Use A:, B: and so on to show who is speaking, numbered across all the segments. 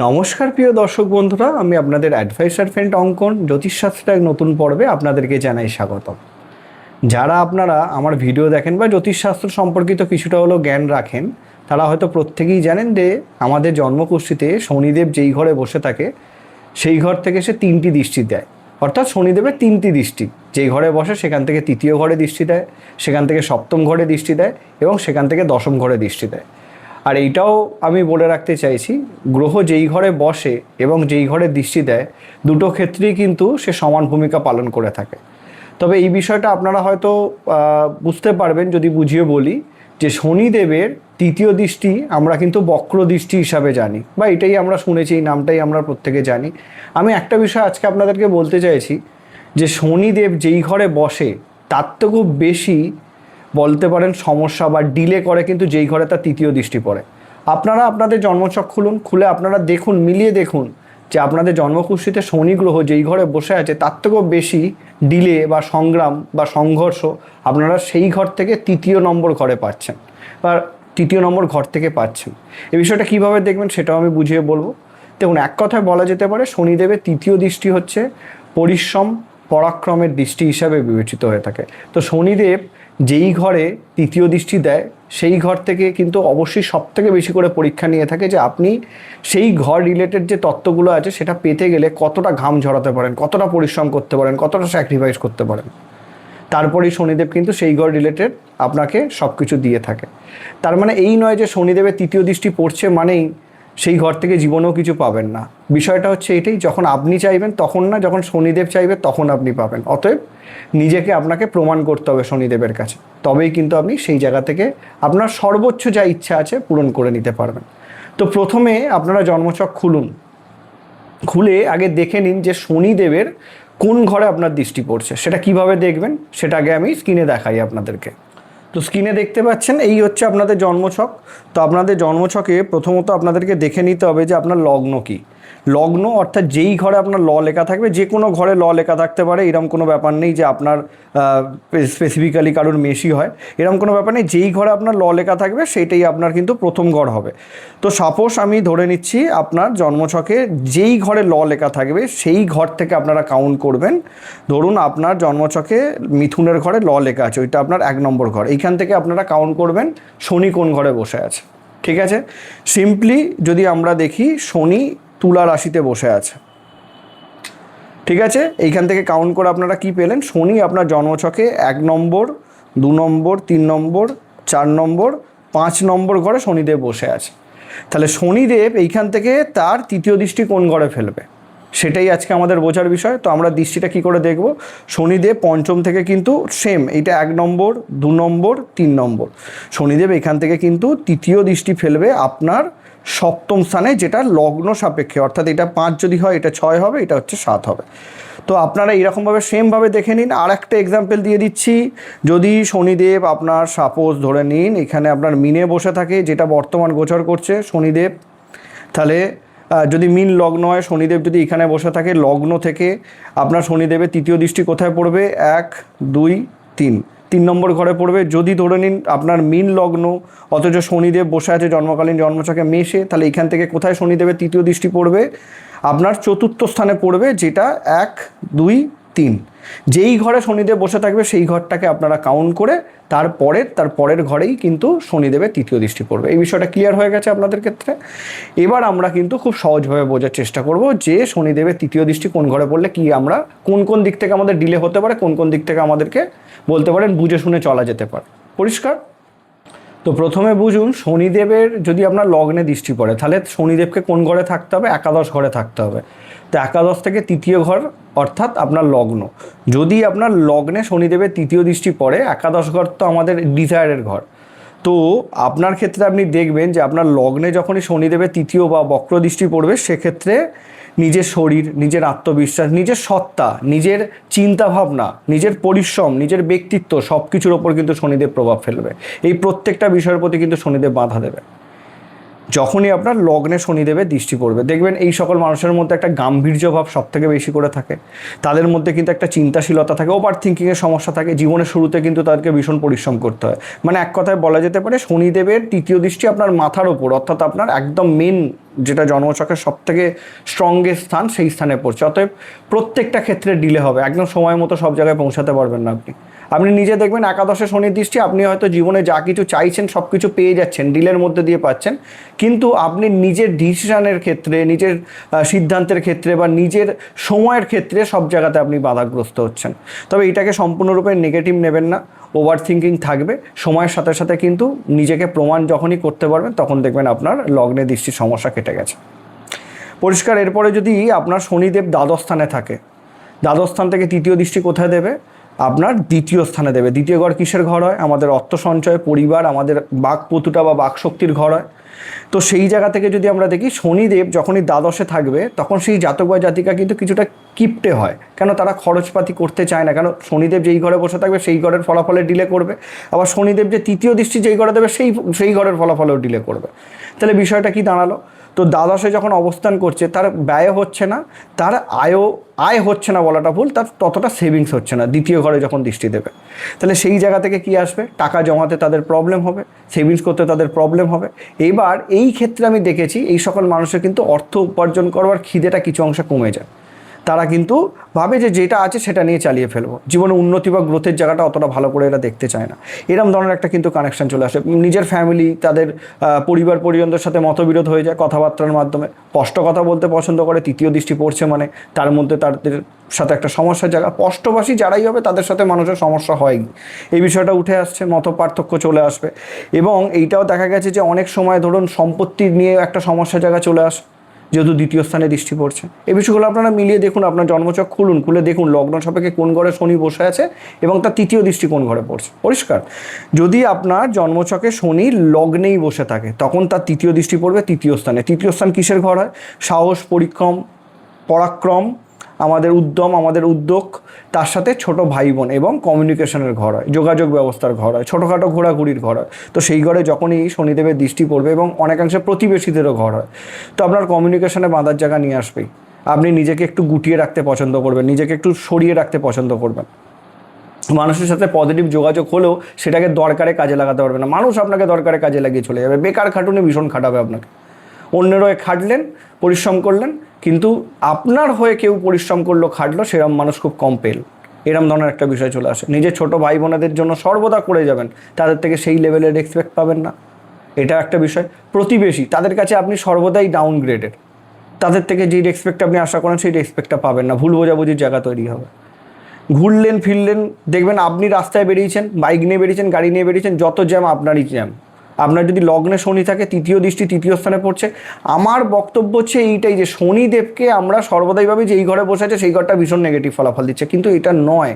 A: নমস্কার প্রিয় দর্শক বন্ধুরা, আমি আপনাদের অ্যাডভাইসার ফ্রেন্ড অঙ্কন জ্যোতিষশাস্ত্রের এক নতুন পর্বে আপনাদেরকে জানাই স্বাগতম। যারা আপনারা আমার ভিডিও দেখেন বা জ্যোতিষশাস্ত্র সম্পর্কিত কিছুটা হলেও জ্ঞান রাখেন, তারা হয়তো প্রত্যেকেই জানেন যে আমাদের জন্মকুষ্ঠিতে শনিদেব যেই ঘরে বসে থাকে সেই ঘর থেকে সে তিনটি দৃষ্টি দেয়। অর্থাৎ শনিদেবের তিনটি দৃষ্টি, যেই ঘরে বসে সেখান থেকে তৃতীয় ঘরে দৃষ্টি দেয়, সেখান থেকে সপ্তম ঘরে দৃষ্টি দেয় এবং সেখান থেকে দশম ঘরে দৃষ্টি দেয়। আর এইটাও আমি বলে রাখতে চাইছি, গ্রহ যেই ঘরে বসে এবং যেই ঘরে দৃষ্টি দেয় দুটো ক্ষেত্রেই কিন্তু সে সমান ভূমিকা পালন করে থাকে। তবে এই বিষয়টা আপনারা হয়তো বুঝতে পারবেন যদি বুঝিয়ে বলি যে শনিদেবের তৃতীয় দৃষ্টি আমরা কিন্তু বক্র দৃষ্টি হিসাবে জানি, বা এটাই আমরা শুনেছি, এই নামটাই আমরা প্রত্যেকে জানি। আমি একটা বিষয় আজকে আপনাদেরকে বলতে চাইছি যে শনিদেব যেই ঘরে বসে তার তো খুব বেশি বলতে পারেন সমস্যা বা ডিলে করে কিন্তু যেই ঘরে তার তৃতীয় দৃষ্টি পড়ে। আপনারা আপনাদের জন্মছক খুলে আপনারা দেখুন, মিলিয়ে দেখুন যে আপনাদের জন্মকুষ্ঠিতে শনি গ্রহ যেই ঘরে বসে আছে তার থেকেও বেশি ডিলে বা সংগ্রাম বা সংঘর্ষ আপনারা সেই ঘর থেকে তৃতীয় নম্বর ঘরে পাচ্ছেন বা তৃতীয় নম্বর ঘর থেকে পাচ্ছেন। এই বিষয়টা কীভাবে দেখবেন সেটাও আমি বুঝিয়ে বলবো। দেখুন, এক কথায় বলা যেতে পারে শনিদেবের তৃতীয় দৃষ্টি হচ্ছে পরিশ্রম পরাক্রমের দৃষ্টি হিসাবে বিবেচিত হয়ে থাকে। তো শনিদেব যেই ঘরে তৃতীয় দৃষ্টি দেয় সেই ঘর থেকে কিন্তু অবশ্যই সব থেকে বেশি করে পরীক্ষা নিয়ে থাকে যে আপনি সেই ঘর রিলেটেড যে তত্ত্বগুলো আছে সেটা পেতে গেলে কতটা ঘাম ঝরাতে পারেন, কতটা পরিশ্রম করতে পারেন, কতটা স্যাক্রিফাইস করতে পারেন। তারপরেই শনিদেব কিন্তু সেই ঘর রিলেটেড আপনাকে সব কিছু দিয়ে থাকে। তার মানে এই নয় যে শনিদেবের তৃতীয় দৃষ্টি পড়ছে মানেই সেই ঘর থেকে জীবনেও কিছু পাবেন না। বিষয়টা হচ্ছে এটাই, যখন আপনি চাইবেন তখন না, যখন শনিদেব চাইবে তখন আপনি পাবেন। অতএব নিজেকে আপনাকে প্রমাণ করতে হবে শনিদেবের কাছে, তবেই কিন্তু আপনি সেই জায়গা থেকে আপনার সর্বোচ্চ যা ইচ্ছা আছে পূরণ করে নিতে পারবেন। তো প্রথমে আপনারা জন্মছক খুলে আগে দেখে নিন যে শনিদেবের কোন ঘরে আপনার দৃষ্টি পড়ছে। সেটা কিভাবে দেখবেন সেটা আগে আমি স্ক্রিনে দেখাই আপনাদেরকে। তো স্ক্রিনে দেখতে পাচ্ছেন এই হচ্ছে আপনাদের জন্মছক। তো আপনাদের জন্মছকে প্রথমত আপনাদেরকে দেখে নিতে হবে যে আপনার লগ্ন কী। লগ্ন অর্থাৎ যেই ঘরে আপনার ল লেখা থাকবে, যে কোনো ঘরে ল লেখা থাকতে পারে, এরকম কোনো ব্যাপার নেই যে আপনার স্পেসিফিক্যালি কারোর মেশি হয়, এরকম কোনো ব্যাপার নেই। যেই ঘরে আপনার ল লেখা থাকবে সেইটাই আপনার কিন্তু প্রথম ঘর হবে। তো সাপোজ আমি ধরে নিচ্ছি আপনার জন্মছকে যেই ঘরে ল লেখা থাকবে সেই ঘর থেকে আপনারা কাউন্ট করবেন। ধরুন আপনার জন্মছকে মিথুনের ঘরে ল লেখা আছে, ওইটা আপনার 1 নম্বর ঘর। এইখান থেকে আপনারা কাউন্ট করবেন শনি কোন ঘরে বসে আছে। ঠিক আছে, সিম্পলি যদি আমরা দেখি শনি তুলা রাশিতে বসে আছে। ঠিক আছে, এইখান থেকে কাউন্ট করে আপনারা কি পেলেন? শনি আপনার জন্মছকে 1 নম্বর, 2 নম্বর, 3 নম্বর, 4 নম্বর, 5 নম্বর ঘরে শনিদেব বসে আছে। তাহলে শনিদেব এইখান থেকে তার তৃতীয় দৃষ্টি কোন ঘরে ফেলবে সেটাই আজকে আমাদের বোঝার বিষয়। তো আমরা দৃষ্টিটা কি করে দেখব? শনিদেব পঞ্চম থেকে কিন্তু সেম, এইটা 1 নম্বর, 2 নম্বর, 3 নম্বর। শনিদেব এখান থেকে কিন্তু তৃতীয় দৃষ্টি ফেলবে আপনার সপ্তম স্থানে, যেটা লগ্ন সাপেক্ষে, অর্থাৎ এটা 5 যদি হয় এটা 6 হবে, এটা হচ্ছে 7 হবে। তো আপনারা এইরকমভাবে সেমভাবে দেখে নিন। আর একটা এক্সাম্পল দিয়ে দিচ্ছি, যদি শনিদেব আপনার সাপোজ ধরে নিন এখানে আপনার মিনে বসে থাকে, যেটা বর্তমান গোচর করছে শনিদেব, তাহলে যদি মিন লগ্ন হয়, শনিদেব যদি এখানে বসে থাকে, লগ্ন থেকে আপনার শনিদেবের তৃতীয় দৃষ্টি কোথায় পড়বে? 1, 2, 3 নম্বর ঘরে পড়বে। যদি ধরে নিন আপনার মিন লগ্ন অথচ শনিদেব বসে আছে জন্মকালীন জন্মছকে মেষে, তাহলে এখান থেকে কোথায় শনিদেবের তৃতীয় দৃষ্টি পড়বে? আপনার চতুর্থ স্থানে পড়বে, যেটা 1, 2, 3। যেই ঘরে শনিদেব বসে থাকবে সেই ঘরটাকে আপনারা কাউন্ট করে তার পরের ঘরেই কিন্তু শনিদেবের তৃতীয় দৃষ্টি পড়বে। এই বিষয়টা ক্লিয়ার হয়ে গেছে আপনাদের ক্ষেত্রে। এবার আমরা কিন্তু খুব সহজভাবে বোঝার চেষ্টা করব যে শনিদেবের তৃতীয় দৃষ্টি কোন ঘরে পড়লে কি আমরা কোন দিক থেকে আমাদের ডিলে হতে পারে, কোন দিক থেকে আমাদেরকে বলতে পারেন বুঝে শুনে চলা যেতে পারে। পরিষ্কার? তো প্রথমে বুঝুন, শনিদেবের যদি আপনার লগ্নে দৃষ্টি পড়ে তাহলে শনিদেবকে কোন ঘরে থাকতে হবে? একাদশ ঘরে থাকতে হবে। তো একাদশ থেকে তৃতীয় ঘর অর্থাৎ আপনার লগ্ন। যদি আপনার লগ্নে শনিদেবের তৃতীয় দৃষ্টি পড়ে, একাদশ ঘর তো আমাদের ডিজায়ারের ঘর। তো আপনার ক্ষেত্রে আপনি দেখবেন যে আপনার লগ্নে যখনই শনিদেবের তৃতীয় বা বক্র দৃষ্টি পড়বে, সেক্ষেত্রে নিজের শরীর, নিজের আত্মবিশ্বাস, নিজের সত্তা, নিজের চিন্তাভাবনা, নিজের পরিশ্রম, নিজের ব্যক্তিত্ব সব কিছুর ওপর কিন্তু শনিদেব প্রভাব ফেলবে। এই প্রত্যেকটা বিষয়ের প্রতি কিন্তু শনিদেব বাধা দেবে। যখনই আপনার লগ্নে শনিদেবের দৃষ্টি পড়বে, দেখবেন এই সকল মানুষের মধ্যে একটা গাম্ভীর্য ভাব সব থেকে বেশি করে থাকে। তাদের মধ্যে কিন্তু একটা চিন্তাশীলতা থাকে, ওভার থিঙ্কিংয়ের সমস্যা থাকে। জীবনের শুরুতে কিন্তু তাদেরকে ভীষণ পরিশ্রম করতে হয়। মানে এক কথায় বলা যেতে পারে শনিদেবের তৃতীয় দৃষ্টি আপনার মাথার ওপর, অর্থাৎ আপনার একদম মেন যেটা জন্মছকের সব থেকে স্ট্রংগেস্ট স্থান, সেই স্থানে পড়ছে। অতএব প্রত্যেকটা ক্ষেত্রে ডিলে হবে, একদম সময় মতো সব জায়গায় পৌঁছাতে পারবেন না আপনি। আপনি নিজে দেখবেন একাদশে শনির দৃষ্টি, আপনি হয়তো জীবনে যা কিছু চাইছেন সব কিছু পেয়ে যাচ্ছেন, ডিলের মধ্যে দিয়ে পাচ্ছেন, কিন্তু আপনি নিজের ডিসিশনের ক্ষেত্রে, নিজের সিদ্ধান্তের ক্ষেত্রে বা নিজের সময়ের ক্ষেত্রে সব জায়গাতে আপনি বাধাগ্রস্ত হচ্ছেন। তবে এটাকে সম্পূর্ণরূপে নেগেটিভ নেবেন না, ওভার থিঙ্কিং থাকবে। সময়ের সাথে সাথে কিন্তু নিজেকে প্রমাণ যখনই করতে পারবেন তখন দেখবেন আপনার লগ্নে দৃষ্টির সমস্যা কেটে গেছে। পরিষ্কার। এরপরে যদি আপনার শনিদেব দ্বাদশ স্থানে থাকে, দ্বাদশ স্থান থেকে তৃতীয় দৃষ্টি কোথায় দেবে? আপনার দ্বিতীয় স্থানে দেবে। দ্বিতীয় ঘর কিসের ঘর হয়? আমাদের অর্থ সঞ্চয়, পরিবার, আমাদের বাকপটুতা বা বাকশক্তির ঘর হয়। তো সেই জায়গা থেকে যদি আমরা দেখি শনিদেব যখনই দ্বাদশে থাকবে তখন সেই জাতক বা জাতিকা কিন্তু কিছুটা কিপটে হয়। কেন? তারা খরচপাতি করতে চায় না। কেন? শনিদেব যেই ঘরে বসে থাকবে সেই ঘরের ফলাফলে ডিলে করবে, আবার শনিদেব যে তৃতীয় দৃষ্টি যেই ঘরে দেবে সেই ঘরের ফলাফলেও ডিলে করবে। তাহলে বিষয়টা কি দাঁড়ালো? তো দ্বাদশে যখন অবস্থান করছে তার ব্যয় হচ্ছে না, তার আয় হচ্ছে না বলাটা ভুল, তার ততটা সেভিংস হচ্ছে না দ্বিতীয় ঘরে যখন দৃষ্টি দেবে। তাহলে সেই জায়গা থেকে কি আসবে? টাকা জমাতে তাদের প্রবলেম হবে, সেভিংস করতে তাদের প্রবলেম হবে। এবার এই ক্ষেত্রে আমি দেখেছি এই সকল মানুষের কিন্তু অর্থ উপার্জন করবার খিদেটা কিছু অংশে কমে যায়। তারা কিন্তু ভাবে যে যেটা আছে সেটা নিয়ে চালিয়ে ফেলবো, জীবনে উন্নতি বা গ্রোথের জায়গাটা অতটা ভালো করে এরা দেখতে চায় না। এরম ধরনের একটা কিন্তু কানেকশন চলে আসে। নিজের ফ্যামিলি, তাদের পরিবার পরিজনদের সাথে মতবিরোধ হয়ে যায় কথাবার্তার মাধ্যমে। স্পষ্ট কথা বলতে পছন্দ করে, তৃতীয় দৃষ্টি পড়ছে মানে তার মধ্যে তাদের সাথে একটা সমস্যার জায়গা। স্পষ্টভাষী যারাই হবে তাদের সাথে মানুষের সমস্যা হয়, এই বিষয়টা উঠে আসছে, মত পার্থক্য চলে আসবে। এবং এইটাও দেখা গেছে যে অনেক সময় ধরুন সম্পত্তি নিয়ে একটা সমস্যার জায়গা চলে আসে, যেহেতু দ্বিতীয় স্থানে দৃষ্টি পড়ছে। এই বিষয়গুলো আপনারা মিলিয়ে দেখুন, আপনার জন্মছক খুলে দেখুন লগ্ন সাপেক্ষে কোন ঘরে শনি বসে আছে এবং তার তৃতীয় দৃষ্টি কোন ঘরে পড়ছে। পরিষ্কার। যদি আপনার জন্মছকে শনি লগ্নেই বসে থাকে তখন তার তৃতীয় দৃষ্টি পড়বে তৃতীয় স্থানে। তৃতীয় স্থান কিসের ঘর হয়? সাহস, পরাক্রম, আমাদের উদ্যম, আমাদের উদ্যোগ, তার সাথে ছোট ভাই বোন এবং কমিউনিকেশনের ঘর হয়, যোগাযোগ ব্যবস্থার ঘর হয়, ছোটোখাটো ঘোরাঘুরির ঘর হয়। তো সেই ঘরে যখনই শনিদেবের দৃষ্টি পড়বে এবং অনেকাংশে প্রতিবেশীদেরও ঘর হয়, তো আপনার কমিউনিকেশনে বাঁধার জায়গা নিয়ে আসবেই। আপনি নিজেকে একটু গুটিয়ে রাখতে পছন্দ করবেন, নিজেকে একটু সরিয়ে রাখতে পছন্দ করবেন। মানুষের সাথে পজিটিভ যোগাযোগ হলেও সেটাকে দরকারে কাজে লাগাতে পারবে না। মানুষ আপনাকে দরকারে কাজে লাগিয়ে চলে যাবে, বেকার খাটুনি ভীষণ খাটাবে আপনাকে। অন্যের হয়ে খাটলেন, পরিশ্রম করলেন, কিন্তু আপনার হয়ে কেউ পরিশ্রম করলো, খাটলো, সেরকম মানুষ খুব কম পেল। এরম ধরনের একটা বিষয় চলে আসে। নিজের ছোটো ভাই বোনেদের জন্য সর্বদা করে যাবেন, তাদের থেকে সেই লেভেলের রেসপেক্ট পাবেন না, এটা একটা বিষয়। প্রতিবেশী, তাদের কাছে আপনি সর্বদাই ডাউনগ্রেডেড, তাদের থেকে যেই রেসপেক্ট আপনি আশা করেন সেই রেসপেক্টটা পাবেন না, ভুল বোঝাবুঝির জায়গা তৈরি হবে। ঘুরলেন ফিরলেন, দেখবেন আপনি রাস্তায় বেরিয়েছেন, বাইক নিয়ে বেরিয়েছেন, গাড়ি নিয়ে বেরিয়েছেন, যত জ্যাম আপনারই জ্যাম। আপনার যদি লগ্নে শনি থাকে, তৃতীয় দৃষ্টি তৃতীয় স্থানে পড়ছে, আমার বক্তব্য হচ্ছে এইটাই যে শনিদেবকে আমরা সর্বদাই ভাবি যে এই ঘরে বসে আছে সেই ঘরটা ভীষণ নেগেটিভ ফলাফল দিচ্ছে, কিন্তু এটা নয়।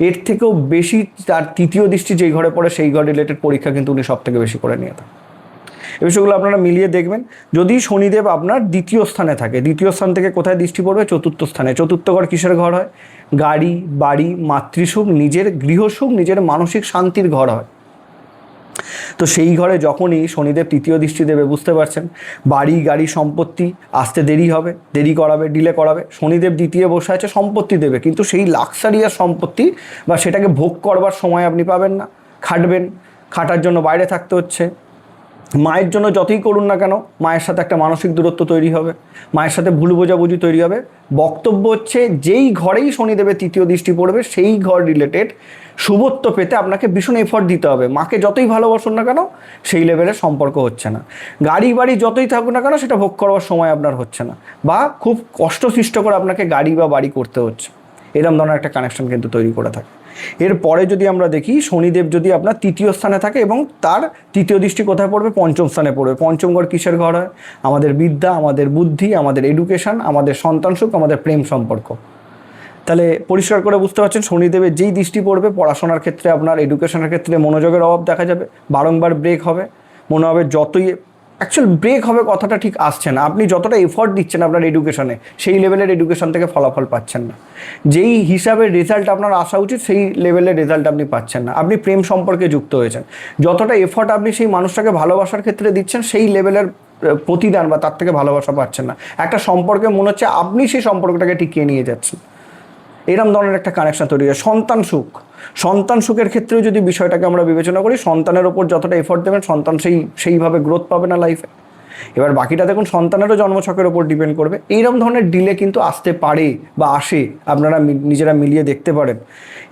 A: এর থেকেও বেশি তার তৃতীয় দৃষ্টি যেই ঘরে পড়ে সেই ঘর রিলেটেড পরীক্ষা কিন্তু উনি সব থেকে বেশি করে নিয়ে থাকেন। এই বিষয়গুলো আপনারা মিলিয়ে দেখবেন। যদি শনিদেব আপনার দ্বিতীয় স্থানে থাকে, দ্বিতীয় স্থান থেকে কোথায় দৃষ্টি পড়বে? চতুর্থ স্থানে। চতুর্থ ঘর কিসের ঘর হয়? গাড়ি, বাড়ি, মাতৃসুখ, নিজের গৃহসুখ, নিজের মানসিক শান্তির ঘর হয়। তো সেই ঘরে যখনই শনিদেব তৃতীয় দৃষ্টি দেবে, বুঝতে পারছেন, বাড়ি, গাড়ি, সম্পত্তি আসতে দেরি হবে, দেরি করাবে, ডিলে করাবে। শনিদেব দ্বিতীয় বসে আছে, সম্পত্তি দেবে, কিন্তু সেই লাক্সারিয়াস সম্পত্তি বা সেটাকে ভোগ করবার সময় আপনি পাবেন না। খাটবেন, খাটার জন্য বাইরে থাকতে হচ্ছে। মায়ের জন্য যতই করুন না কেন, মায়ের সাথে একটা মানসিক দূরত্ব তৈরি হবে, মায়ের সাথে ভুল বোঝাবুঝি তৈরি হবে। বক্তব্য হচ্ছে যেই ঘরেই শনিদেবের তৃতীয় দৃষ্টি পড়বে সেই ঘর রিলেটেড শুভত্ব পেতে আপনাকে ভীষণ এফর্ট দিতে হবে। মাকে যতই ভালোবাসুন না কেন সেই লেভেলের সম্পর্ক হচ্ছে না। গাড়ি বাড়ি যতই থাকুক না কেন সেটা ভোগ করবার সময় আপনার হচ্ছে না, বা খুব কষ্টসৃষ্ট করে আপনাকে গাড়ি বা বাড়ি করতে হচ্ছে। এরকম ধরনের একটা কানেকশন কিন্তু তৈরি করে থাকে। এরপরে যদি আমরা দেখি শনিদেব যদি আপনার তৃতীয় স্থানে থাকে এবং তার তৃতীয় দৃষ্টি কোথায় পড়বে? পঞ্চম স্থানে পড়বে। পঞ্চম ঘর কিসের ঘর হয়? আমাদের বিদ্যা, আমাদের বুদ্ধি, আমাদের এডুকেশন, আমাদের সন্তান সুখ, আমাদের প্রেম সম্পর্ক। তাহলে পরিষ্কার করে বুঝতে পারছেন শনিদেবের যেই দৃষ্টি পড়বে পড়াশোনার ক্ষেত্রে, আপনার এডুকেশনের ক্ষেত্রে মনোযোগের অভাব দেখা যাবে, বারংবার ব্রেক হবে, মনে হবে যতই অ্যাকচুয়াল ব্রেক হবে কথাটা ঠিক আসছে না। আপনি যতটা এফর্ট দিচ্ছেন আপনার এডুকেশনে সেই লেভেলের এডুকেশন থেকে ফলাফল পাচ্ছেন না, যেই হিসাবে রেজাল্ট আপনার আসা উচিত সেই লেভেলের রেজাল্ট আপনি পাচ্ছেন না। আপনি প্রেম সম্পর্কে যুক্ত হয়েছেন, যতটা এফর্ট আপনি সেই মানুষটাকে ভালোবাসার ক্ষেত্রে দিচ্ছেন সেই লেভেলের প্রতিদান বা তার থেকে ভালোবাসা পাচ্ছেন না। একটা সম্পর্কে মনে হচ্ছে আপনি সেই সম্পর্কটাকে টিকিয়ে নিয়ে যাচ্ছেন, এরম ধরনের একটা কানেকশন তৈরি হয়। সন্তান সুখের ক্ষেত্রেও যদি বিষয়টাকে আমরা বিবেচনা করি, সন্তানের ওপর যতটা এফোর্ট দেবেন সন্তান সেইভাবে গ্রোথ পাবে না লাইফে। এবার বাকিটা দেখুন সন্তানেরও জন্মছকের ওপর ডিপেন্ড করবে। এইরকম ধরনের ডিলে কিন্তু আসতে পারে বা আসে, আপনারা নিজেরা মিলিয়ে দেখতে পারেন।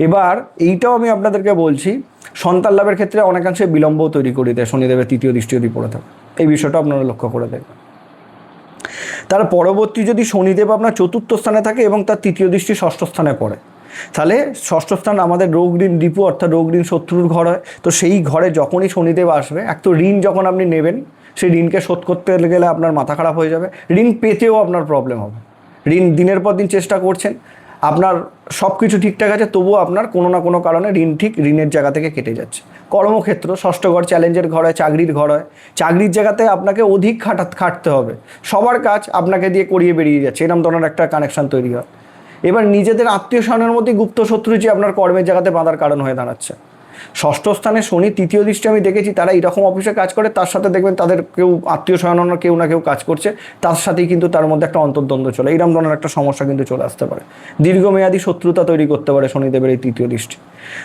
A: এবার এইটাও আমি আপনাদেরকে বলছি, সন্তান লাভের ক্ষেত্রে অনেকাংশে বিলম্বও তৈরি করে দেয় শনিদেবের তৃতীয় দৃষ্টি যদি পড়ে থাকে। এই বিষয়টা আপনারা লক্ষ্য করে দেখবেন। তার পরবর্তী যদি শনিদেব আপনার চতুর্থ স্থানে থাকে এবং তার তৃতীয় দৃষ্টি ষষ্ঠ স্থানে পড়ে, তাহলে ষষ্ঠ স্থান আমাদের রোগ ঋণ রিপু অর্থাৎ রোগ ঋণ শত্রুর ঘর হয়। তো সেই ঘরে যখনই শনিদেব আসবে, এক তো ঋণ যখন আপনি নেবেন সেই ঋণকে শোধ করতে গেলে আপনার মাথা খারাপ হয়ে যাবে, ঋণ পেতেও আপনার প্রবলেম হবে। ঋণ দিনের পর দিন চেষ্টা করছেন, আপনার সব কিছু ঠিকঠাক আছে, তবুও আপনার কোনো না কোনো কারণে ঋণের জায়গা থেকে কেটে যাচ্ছে। কর্মক্ষেত্র ষষ্ঠ ঘর চ্যালেঞ্জের ঘর হয়, চাকরির ঘর হয়। চাকরির জায়গাতে আপনাকে অধিক খাটতে হবে, সবার কাজ আপনাকে দিয়ে করিয়ে বেরিয়ে যাচ্ছে, এরকম ধরনের একটা কানেকশন তৈরি হয়। এবার নিজেদের আত্মীয় স্বজনের মধ্যে গুপ্ত শত্রু যে আপনার কর্মের জায়গাতে বাঁধার কারণ হয়ে দাঁড়াচ্ছে। ষষ্ঠ স্থানে শনি তৃতীয় দৃষ্টি আমি দেখেছি, তারা এরকম অফিসে কাজ করে, তার সাথে দেখবেন তাদের কেউ আত্মীয় স্বজন কেউ না কেউ কাজ করছে, তার সাথেই কিন্তু তার মধ্যে একটা অন্তর্দ্বন্দ্ব চলে, এইরকম ধরনের একটা সমস্যা কিন্তু চলে আসতে পারে। দীর্ঘমেয়াদী শত্রুতা তৈরি করতে পারে শনিদেবের এই তৃতীয় দৃষ্টি।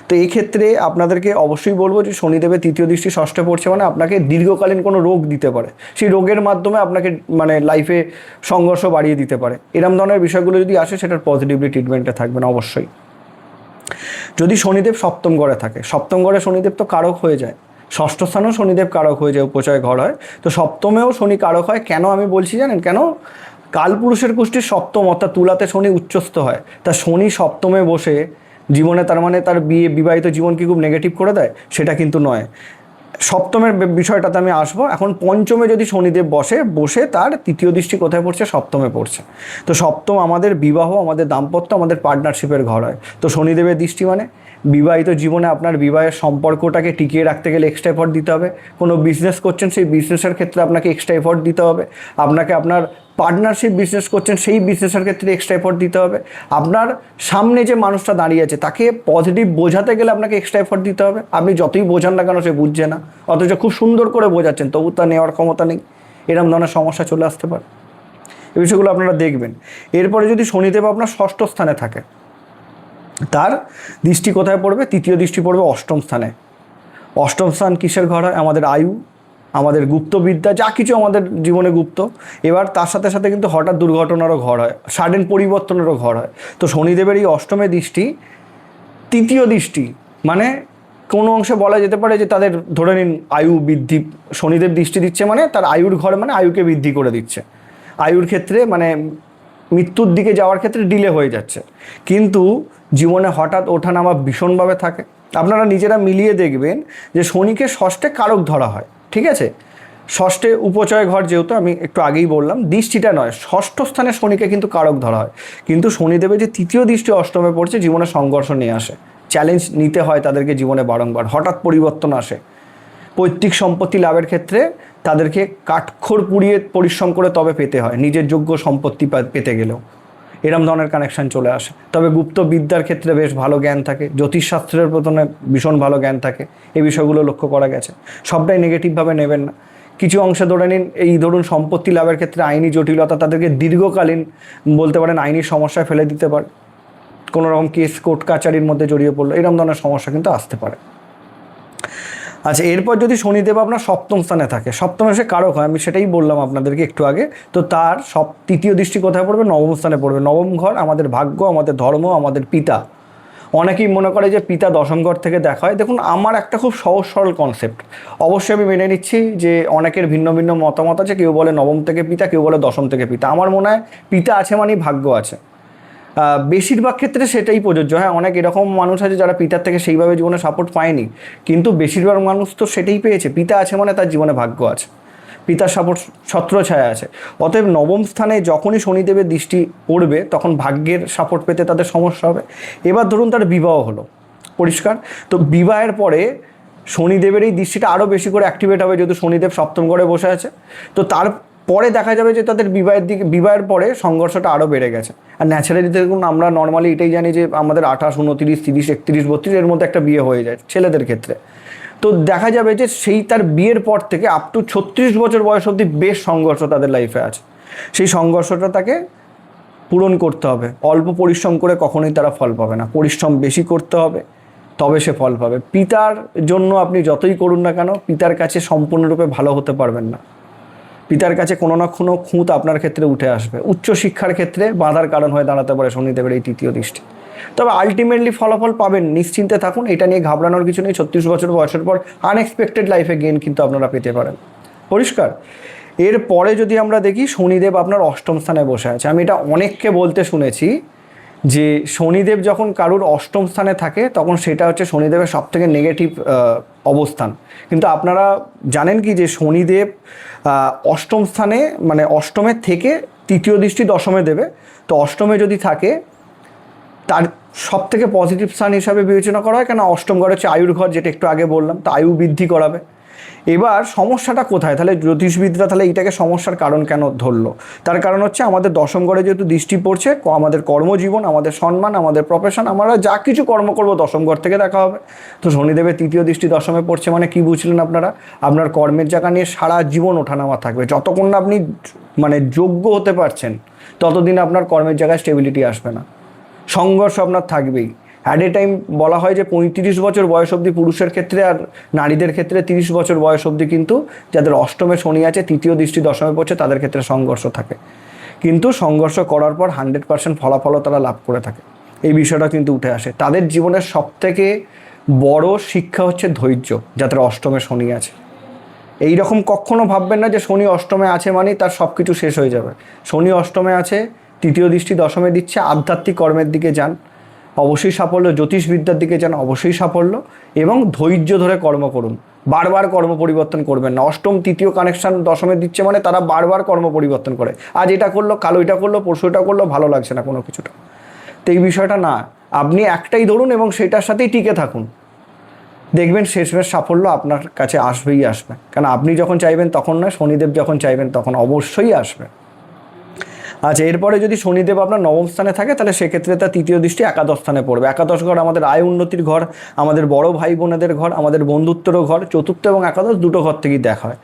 A: তো এই ক্ষেত্রে আপনাদেরকে অবশ্যই বলবো যে শনিদেবের তৃতীয় দৃষ্টি ষষ্ঠে পড়ছে মানে আপনাকে দীর্ঘকালীন কোনো রোগ দিতে পারে, সেই রোগের মাধ্যমে আপনাকে মানে লাইফে সংঘর্ষ বাড়িয়ে দিতে পারে। এরকম ধরনের বিষয়গুলো যদি আসে সেটার পজিটিভলি ট্রিটমেন্টে থাকবেন অবশ্যই। যদি শনিদেব সপ্তম ঘরে থাকে, সপ্তম ঘরে শনিদেব তো কারক হয়ে যায়, ষষ্ঠ স্থানেও শনিদেব কারক হয়ে যায়, উপচয় ঘর হয়, তো সপ্তমেও শনি কারক হয়। কেন আমি বলছি জানেন কেন? কালপুরুষের কুষ্টির সপ্তম অর্থাৎ তুলাতে শনি উচ্চস্থ হয়, তা শনি সপ্তমে বসে জীবনে তার মানে তার বিবাহিত জীবন কি খুব নেগেটিভ করে দেয়? সেটা কিন্তু নয়। সপ্তমের বিষয়টাতে আমি আসবো। এখন পঞ্চমে যদি শনিদেব বসে তার তৃতীয় দৃষ্টি কোথায় পড়ছে? সপ্তমে পড়ছে। তো সপ্তম আমাদের বিবাহ, আমাদের দাম্পত্য, আমাদের পার্টনারশিপের ঘর হয়। তো শনিদেবের দৃষ্টি মানে বিবাহিত জীবনে আপনার বিবাহের সম্পর্কটাকে টিকিয়ে রাখতে গেলে এক্সট্রা এফর্ট দিতে হবে। কোনো বিজনেস করছেন, সেই বিজনেসের ক্ষেত্রে আপনাকে এক্সট্রা এফর্ট দিতে হবে। আপনাকে আপনার পার্টনারশিপ বিজনেস করছেন, সেই বিজনেসের ক্ষেত্রে এক্সট্রা এফর্ট দিতে হবে। আপনার সামনে যে মানুষটা দাঁড়িয়ে আছে তাকে পজিটিভ বোঝাতে গেলে আপনাকে এক্সট্রা এফর্ট দিতে হবে। আপনি যতই বোঝান না কেন সে বুঝছে না, অথচ খুব সুন্দর করে বোঝাচ্ছেন তবু তা নেওয়ার ক্ষমতা নেই, এরকম ধরনের সমস্যা চলে আসতে পারে। এই বিষয়গুলো আপনারা দেখবেন। এরপরে যদি শনিদেব আপনার ষষ্ঠ স্থানে থাকে, তার দৃষ্টি কোথায় পড়বে? তৃতীয় দৃষ্টি পড়বে অষ্টম স্থানে। অষ্টম স্থান কিসের ঘর হয়? আমাদের আয়ু, আমাদের গুপ্তবিদ্যা, যা কিছু আমাদের জীবনে গুপ্ত। এবার তার সাথে সাথে কিন্তু হঠাৎ দুর্ঘটনারও ঘর হয়, সাডেন পরিবর্তনেরও ঘর হয়। তো শনিদেবের এই অষ্টমে দৃষ্টি, তৃতীয় দৃষ্টি মানে কোনো অংশে বলা যেতে পারে যে তাদের ধরে নিন আয়ু বৃদ্ধি, শনিদেব দৃষ্টি দিচ্ছে মানে তার আয়ুর ঘর মানে আয়ুকে বৃদ্ধি করে দিচ্ছে। আয়ুর ক্ষেত্রে মানে মৃত্যুর দিকে যাওয়ার ক্ষেত্রে ডিলে হয়ে যাচ্ছে, কিন্তু জীবনে হঠাৎ ওঠানামা ভীষণভাবে থাকে। আপনারা নিজেরা মিলিয়ে দেখবেন যে শনিকে ষষ্ঠে কারক ধরা হয়, ঠিক আছে? ষষ্ঠে উপচয় ঘর, যেহেতু আমি একটু আগেই বললাম, দৃষ্টিটা নয়, ষষ্ঠ স্থানে শনিকে কিন্তু কারক ধরা হয়। কিন্তু শনিদেবের যে তৃতীয় দৃষ্টি অষ্টমে পড়ছে, জীবনে সংঘর্ষ নিয়ে আসে, চ্যালেঞ্জ নিতে হয় তাদেরকে জীবনে বারংবার, হঠাৎ পরিবর্তন আসে। পৈতৃক সম্পত্তি লাভের ক্ষেত্রে তাদেরকে কাঠখড় পুড়িয়ে পরিশ্রম করে তবে পেতে হয়, নিজের যোগ্য সম্পত্তি পেতে গেলেও এরম ধরনের কানেকশান চলে আসে। তবে গুপ্ত বিদ্যার ক্ষেত্রে বেশ ভালো জ্ঞান থাকে, জ্যোতিষশাস্ত্রের প্রথমে ভীষণ ভালো জ্ঞান থাকে, এই বিষয়গুলো লক্ষ্য করা গেছে। সবটাই নেগেটিভভাবে নেবেন না। কিছু অংশে ধরে নিন, এই ধরুন সম্পত্তি লাভের ক্ষেত্রে আইনি জটিলতা তাদেরকে দীর্ঘকালীন বলতে পারেন আইনি সমস্যায় ফেলে দিতে পারে। কোনো রকম কেস কোর্ট কাচারির মধ্যে জড়িয়ে পড়লো, এরকম ধরনের সমস্যা কিন্তু আসতে পারে। আচ্ছা, এরপর যদি শনিদেব আপনার সপ্তম স্থানে থাকে, সপ্তমে সে কারক হয়, আমি সেটাই বললাম আপনাদেরকে একটু আগে। তো তার তৃতীয় দৃষ্টি কোথায় পড়বে? নবম স্থানে পড়বে। নবম ঘর আমাদের ভাগ্য, আমাদের ধর্ম, আমাদের পিতা। অনেকেই মনে করে যে পিতা দশম ঘর থেকে দেখা হয়। দেখুন, আমার একটা খুব সহজ সরল কনসেপ্ট, অবশ্যই আমি মেনে নিচ্ছি যে অনেকের ভিন্ন ভিন্ন মতামত আছে, কেউ বলে নবম থেকে পিতা, কেউ বলে দশম থেকে পিতা। আমার মনে হয় পিতা আছে মানেই ভাগ্য আছে, বেশিরভাগ ক্ষেত্রে সেটাই প্রযোজ্য। হ্যাঁ, অনেক এরকম মানুষ আছে যারা পিতার থেকে সেইভাবে জীবনে সাপোর্ট পায়নি, কিন্তু বেশিরভাগ মানুষ তো সেটাই পেয়েছে। পিতা আছে মানে তার জীবনে ভাগ্য আছে, পিতার সাপোর্ট ছত্রছায়া আছে। অতএব নবম স্থানে যখনই শনিদেবের দৃষ্টি পড়বে তখন ভাগ্যের সাপোর্ট পেতে তাদের সমস্যা হবে। এবার ধরুন তার বিবাহ হলো, পরিষ্কার, তো বিবাহের পরে শনিদেবের এই দৃষ্টিটা আরও বেশি করে অ্যাক্টিভেট হবে, যেহেতু শনিদেব সপ্তম ঘরে বসে আছে। তো তারপরে দেখা যাবে যে তাদের বিবাহের পরে সংঘর্ষটা আরও বেড়ে গেছে। আর ন্যাচারালি দেখুন, আমরা নর্মালি এটাই জানি যে আমাদের 28, 29, 30, 31, 32 এর মধ্যে একটা বিয়ে হয়ে যায় ছেলেদের ক্ষেত্রে। তো দেখা যাবে যে সেই তার বিয়ের পর থেকে আপ টু 36 বছর বয়স অবধি বেশ সংঘর্ষ তাদের লাইফে আছে। সেই সংঘর্ষটা তাকে পূরণ করতে হবে। অল্প পরিশ্রম করে কখনোই তারা ফল পাবে না, পরিশ্রম বেশি করতে হবে, তবে সে ফল পাবে। পিতার জন্য আপনি যতই করুন না কেন, পিতার কাছে সম্পূর্ণরূপে ভালো হতে পারবেন না। পিতার কাছে কোনো না কোনো খুঁত আপনার ক্ষেত্রে উঠে আসবে। উচ্চশিক্ষার ক্ষেত্রে বাধার কারণ হয়ে দাঁড়াতে পারে শনিদেবের এই তৃতীয় দৃষ্টি। তবে আলটিমেটলি ফলাফল পাবেন, নিশ্চিন্তে থাকুন, এটা নিয়ে ঘাবড়ানোর কিছু নেই। 36 বছর বয়সের পর আনএক্সপেক্টেড লাইফে গেইন কিন্তু আপনারা পেতে পারেন। পরিষ্কার। এরপরে যদি আমরা দেখি, শনিদেব আপনার অষ্টম স্থানে বসে আছে। আমি এটা অনেককে বলতে শুনেছি যে শনিদেব যখন কারুর অষ্টম স্থানে থাকে তখন সেটা হচ্ছে শনিদেবের সবথেকে নেগেটিভ অবস্থান। কিন্তু আপনারা জানেন কি যে শনিদেব অষ্টম স্থানে, মানে অষ্টমের থেকে তৃতীয় দৃষ্টি দশমে দেবে। তো অষ্টমে যদি থাকে তার সবথেকে পজিটিভ স্থান হিসাবে বিবেচনা করা হয়, কেন অষ্টম ঘর হচ্ছে আয়ুর ঘর, যেটা একটু আগে বললাম, তো আয়ু বৃদ্ধি করাবে। এবার সমস্যাটা কোথায়? তাহলে জ্যোতিষবিদরা তাহলে এইটাকে সমস্যার কারণ কেন ধরলো? তার কারণ হচ্ছে আমাদের দশম ঘরে যেহেতু দৃষ্টি পড়ছে, আমাদের কর্মজীবন, আমাদের সম্মান, আমাদের প্রফেশন, আমরা যা কিছু কর্ম করব দশম ঘর থেকে দেখা হবে। তো শনিদেবের তৃতীয় দৃষ্টি দশমে পড়ছে মানে কি বুঝলেন আপনারা? আপনার কর্মের জায়গা নিয়ে সারা জীবন ওঠানামা থাকবে। যতক্ষণ না আপনি মানে যোগ্য হতে পারছেন ততদিন আপনার কর্মের জায়গায় স্টেবিলিটি আসবে না, সংঘর্ষ আপনার থাকবেই। অ্যাট এ টাইম বলা হয় যে 35 বছর বয়স অবধি পুরুষের ক্ষেত্রে আর নারীদের ক্ষেত্রে 30 বছর বয়স অবধি কিন্তু যাদের অষ্টমে শনি আছে, তৃতীয় দৃষ্টি দশমে পড়ছে, তাদের ক্ষেত্রে সংঘর্ষ থাকে। কিন্তু সংঘর্ষ করার পর 100% ফলাফলও তারা লাভ করে থাকে। এই বিষয়টা কিন্তু উঠে আসে। তাদের জীবনের সবথেকে বড় শিক্ষা হচ্ছে ধৈর্য, যাদের অষ্টমে শনি আছে। এই রকম কখনো ভাববেন না যে শনি অষ্টমে আছে মানে তার সব কিছু শেষ হয়ে যাবে। শনি অষ্টমে আছে, তৃতীয় দৃষ্টি দশমে দিচ্ছে, আধ্যাত্মিক কর্মের দিকে যান, অবশ্যই সাফল্য। জ্যোতিষবিদ্যার দিকে যান, অবশ্যই সাফল্য। এবং ধৈর্য ধরে কর্ম করুন, বারবার কর্ম পরিবর্তন করবেন না। অষ্টম তৃতীয় কানেকশন দশমে দিচ্ছে মানে তারা বারবার কর্ম পরিবর্তন করে। আজ এটা করলো, কালো এটা করলো, পরশু এটা করলো, ভালো লাগছে না কোনো কিছুটা। তো এই বিষয়টা না, আপনি একটাই ধরুন এবং সেটার সাথেই টিকে থাকুন, দেখবেন শেষমেশ সাফল্য আপনার কাছে আসবেই আসবে। কারণ আপনি যখন চাইবেন তখন নয়, শনিদেব যখন চাইবেন তখন অবশ্যই আসবে। আচ্ছা, এরপরে যদি শনিদেব আপনার নবম স্থানে থাকে তাহলে সেক্ষেত্রে তার তৃতীয় দৃষ্টি একাদশ স্থানে পড়বে। একাদশ ঘর আমাদের আয় উন্নতির ঘর, আমাদের বড় ভাই বোনেদের ঘর, আমাদের বন্ধুত্বেরও ঘর। চতুর্থ এবং একাদশ দুটো ঘর থেকেই দেখা হয়।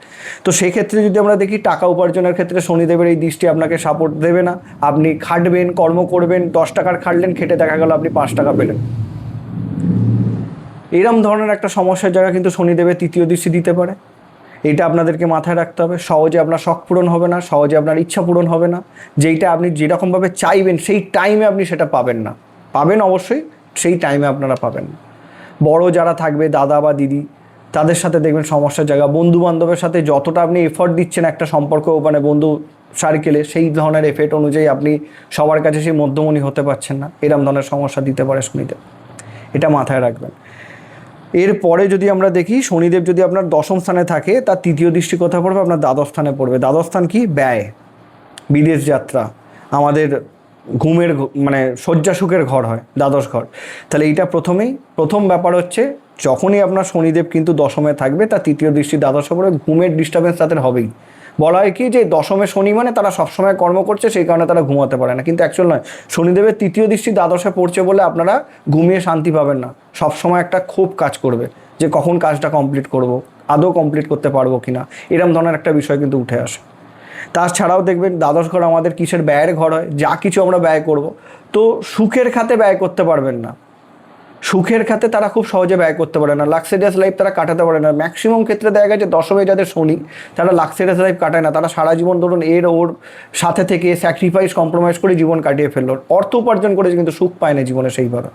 A: তো সেক্ষেত্রে যদি আমরা দেখি, টাকা উপার্জনের ক্ষেত্রে শনিদেবের এই দৃষ্টি আপনাকে সাপোর্ট দেবে না। আপনি খাটবেন, কর্ম করবেন, 10 টাকার খাটলেন, খেটে দেখা গেল আপনি 5 টাকা পেলেন। এরম ধরনের একটা সমস্যার জায়গা কিন্তু শনিদেবের তৃতীয় দৃষ্টি দিতে পারে। এইটা আপনাদেরকে মাথায় রাখতে হবে। সহজে আপনার শখ পূরণ হবে না, সহজে আপনার ইচ্ছা পূরণ হবে না। যেইটা আপনি যেরকমভাবে চাইবেন সেই টাইমে আপনি সেটা পাবেন না। পাবেন অবশ্যই, সেই টাইমে আপনারা পাবেন না। বড় যারা থাকবে, দাদা বা দিদি, তাদের সাথে দেখবেন সমস্যার জায়গা। বন্ধু বান্ধবের সাথে যতটা আপনি এফর্ট দিচ্ছেন একটা সম্পর্ক, মানে বন্ধু সার্কেলে, সেই ধরনের এফেক্ট অনুযায়ী আপনি সবার কাছে সেই মধ্যমণি হতে পারছেন না। এরম ধরনের সমস্যা দিতে পারে শনিদেব, এটা মাথায় রাখবেন। এরপরে যদি আমরা দেখি, শনিদেব যদি আপনার দশম স্থানে থাকে তার তৃতীয় দৃষ্টি কোথায় পড়বে? আপনার দ্বাদশ স্থানে পড়বে। দ্বাদশ স্থান কি? ব্যয়, বিদেশ যাত্রা, আমাদের ঘুমের মানে শয্যা সুখের ঘর হয় দ্বাদশ ঘর। তাহলে এইটা প্রথম ব্যাপার হচ্ছে, যখনই আপনার শনিদেব কিন্তু দশমে থাকবে তার তৃতীয় দৃষ্টি দ্বাদশে পড়বে, ঘুমের ডিস্টার্বেন্স তাদের হবেই। বলা হয় কি যে দশমে শনি মানে তারা সবসময় কর্ম করছে, সেই কারণে তারা ঘুমাতে পারে না, কিন্তু অ্যাকচুয়াল নয়। শনিদেবের তৃতীয় দৃষ্টি দ্বাদশে পড়ছে বলে আপনারা ঘুমিয়ে শান্তি পাবেন না। সবসময় একটা ক্ষোভ কাজ করবে যে কখন কাজটা কমপ্লিট করব, আদৌ কমপ্লিট করতে পারবো কিনা, এরম ধরনের একটা বিষয় কিন্তু উঠে আসে। তাছাড়াও দেখবেন দ্বাদশ ঘর আমাদের কিসের? ব্যয়ের ঘর হয়। যা কিছু আমরা ব্যয় করব, তো সুখের খাতে ব্যয় করতে পারবেন না। সুখের খাতে তারা খুব সহজে ব্যয় করতে পারে না, লাক্সারিয়াস লাইফ তারা কাটাতে পারে না। ম্যাক্সিমাম ক্ষেত্রে দেখা গেছে দশমে যাদের শনি, তারা লাক্সারিয়াস লাইফ কাটায় না। তারা সারা জীবন ধরুন ওর সাথে থেকে স্যাক্রিফাইস, কম্প্রোমাইজ করে জীবন কাটিয়ে ফেললো, অর্থ উপার্জন করেছে, কিন্তু সুখ পায় না জীবনে সেইভাবে।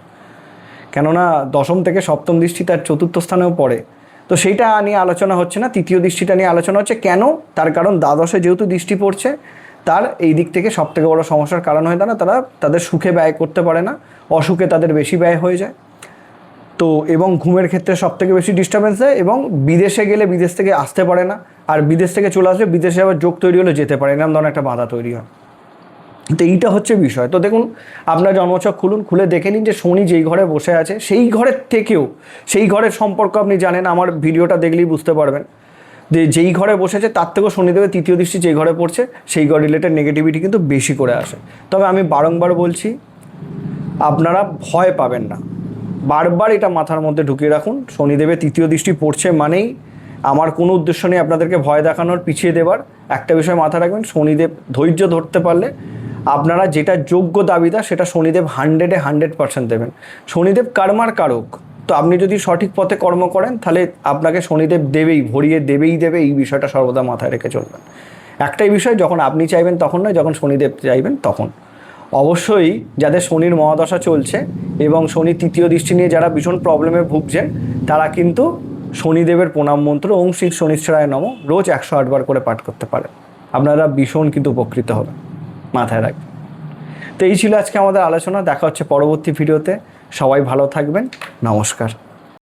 A: কেননা দশম থেকে সপ্তম দৃষ্টি তার চতুর্থ স্থানেও পড়ে। তো সেইটা নিয়ে আলোচনা হচ্ছে না, তৃতীয় দৃষ্টিটা নিয়ে আলোচনা হচ্ছে। কেন? তার কারণ দ্বাদশে যেহেতু দৃষ্টি পড়ছে, তার এই দিক থেকে সবথেকে বড় সমস্যার কারণ হয়ে দাঁড়ায় তারা তাদের সুখে ব্যয় করতে পারে না, অসুখে তাদের বেশি ব্যয় হয়ে যায়। তো এবং ঘুমের ক্ষেত্রে সবথেকে বেশি ডিস্টার্বেন্স দেয়, এবং বিদেশে গেলে বিদেশ থেকে আসতে পারে না, আর বিদেশ থেকে চলে আসলে বিদেশে আবার যোগ তৈরি হলে যেতে পারে না, এরকম ধরনের একটা বাধা তৈরি হয়। তো এইটা হচ্ছে বিষয়। তো দেখুন, আপনার জন্মছক খুলে দেখে নিন যে শনি যেই ঘরে বসে আছে সেই ঘরের থেকেও, সেই ঘরের সম্পর্ক আপনি জানেন, আমার ভিডিওটা দেখলেই বুঝতে পারবেন যে যেই ঘরে বসেছে তার থেকেও শনিদেবের তৃতীয় দৃষ্টি যেই ঘরে পড়ছে সেই ঘর রিলেটেড নেগেটিভিটি কিন্তু বেশি করে আসে। তবে আমি বারংবার বলছি, আপনারা ভয় পাবেন না। বারবার এটা মাথার মধ্যে ঢুকিয়ে রাখুন, শনিদেবের তৃতীয় দৃষ্টি পড়ছে মানেই আমার কোনো উদ্দেশ্য নেই আপনাদেরকে ভয় দেখানোর, পিছিয়ে দেবার। একটা বিষয় মাথায় রাখবেন, শনিদেব ধৈর্য ধরতে পারলে আপনারা যেটা যোগ্য দাবিদার সেটা শনিদেব 100% দেবেন। শনিদেব কর্মার কারক, তো আপনি যদি সঠিক পথে কর্ম করেন তাহলে আপনাকে শনিদেব দেবেই, ভরিয়ে দেবে, এই বিষয়টা সর্বদা মাথায় রেখে চলবেন। একটাই বিষয়, যখন আপনি চাইবেন তখন নয়, যখন শনিদেব চাইবেন তখন। অবশ্যই যাদের শনির মহাদশা চলছে এবং শনির তৃতীয় দৃষ্টি নিয়ে যারা ভীষণ প্রবলেমে ভুগছেন, তারা কিন্তু শনিদেবের প্রণাম মন্ত্র ওং শ্রী শনিশ্চরায় নমঃ রোজ 108 বার করে পাঠ করতে পারেন। আপনারা ভীষণ কিন্তু উপকৃত হবেন, মাথায় রাখবেন। তো এই ছিল আজকে আমাদের আলোচনা। দেখা হচ্ছে পরবর্তী ভিডিওতে। সবাই ভালো থাকবেন। নমস্কার।